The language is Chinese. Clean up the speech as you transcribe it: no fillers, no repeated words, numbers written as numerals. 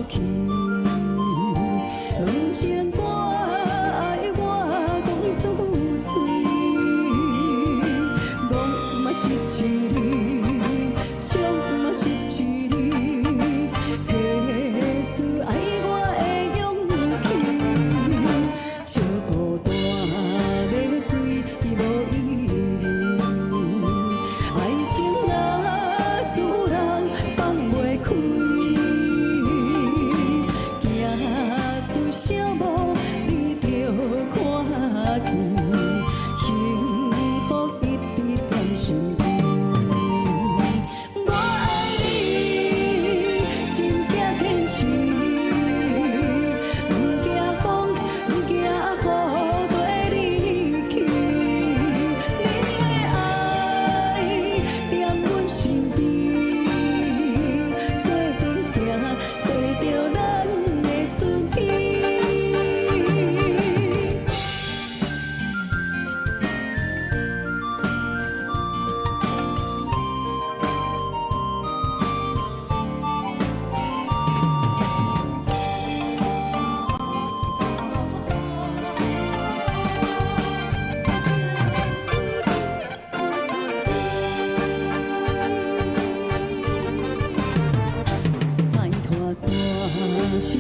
去。当情歌爱我讲出嘴，拢嘛是一字，唱嘛是一字，彼此爱我的勇气，笑孤单的水无意义，爱情若使人放袂开。 出小无，你着看见，幸福一直踮身边。我爱你，心这坚持，不惊风，不惊雨跟你去。你的爱踮阮身边，做阵行，找着咱的春天。 爱拖山心